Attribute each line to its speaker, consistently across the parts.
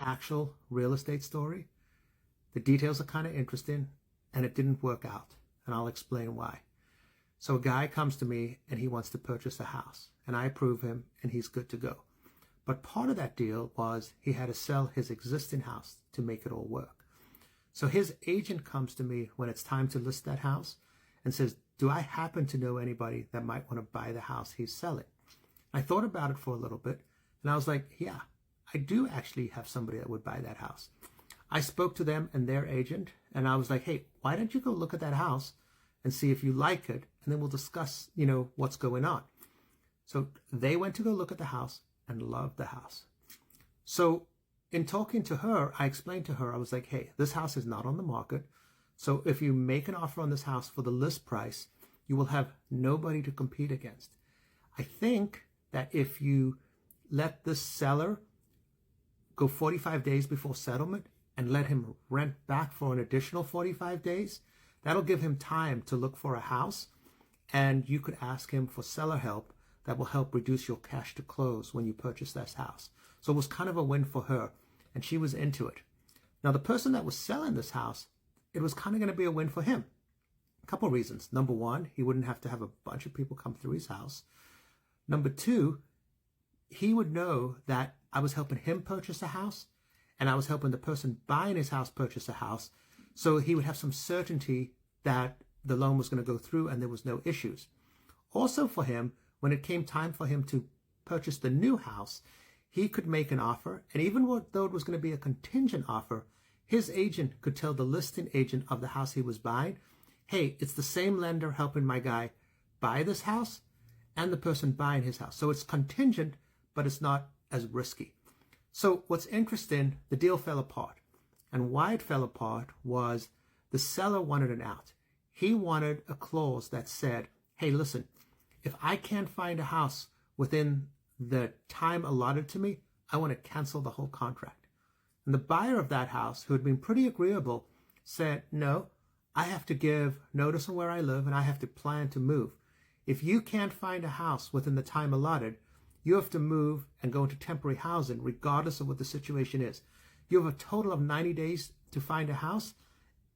Speaker 1: actual real estate story. The details are kind of interesting, and it didn't work out, and I'll explain why. So a guy comes to me and he wants to purchase a house, and I approve him and he's good to go. But part of that deal was he had to sell his existing house to make it all work. So his agent comes to me when it's time to list that house and says, do I happen to know anybody that might want to buy the house he's selling? I thought about it for a little bit, and I was like, yeah, I do actually have somebody that would buy that house. I spoke to them and their agent, and I was like, hey, why don't you go look at that house and see if you like it, and then we'll discuss, what's going on. So they went to go look at the house and loved the house. So in talking to her, I explained to her, I was like, hey, this house is not on the market. So if you make an offer on this house for the list price, you will have nobody to compete against. I think that if you let this seller go 45 days before settlement and let him rent back for an additional 45 days, that'll give him time to look for a house, and you could ask him for seller help that will help reduce your cash to close when you purchase this house. So it was kind of a win for her, and she was into it. Now, the person that was selling this house, it was kind of going to be a win for him. A couple of reasons. Number one, he wouldn't have to have a bunch of people come through his house. Number two, he would know that I was helping him purchase a house, and I was helping the person buying his house purchase a house. So he would have some certainty that the loan was going to go through and there was no issues. Also for him, when it came time for him to purchase the new house, he could make an offer, and even though it was going to be a contingent offer, his agent could tell the listing agent of the house he was buying, hey, it's the same lender helping my guy buy this house and the person buying his house. So it's contingent, but it's not as risky. So what's interesting, the deal fell apart. And why it fell apart was the seller wanted an out. He wanted a clause that said, hey, listen, if I can't find a house within the time allotted to me, I want to cancel the whole contract. And the buyer of that house, who had been pretty agreeable, said, no, I have to give notice on where I live and I have to plan to move. If you can't find a house within the time allotted, you have to move and go into temporary housing regardless of what the situation is. You have a total of 90 days to find a house,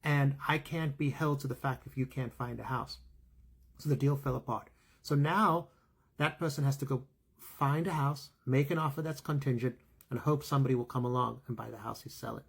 Speaker 1: and I can't be held to the fact if you can't find a house. So the deal fell apart. So now that person has to go find a house, make an offer that's contingent, and hope somebody will come along and buy the house he's selling.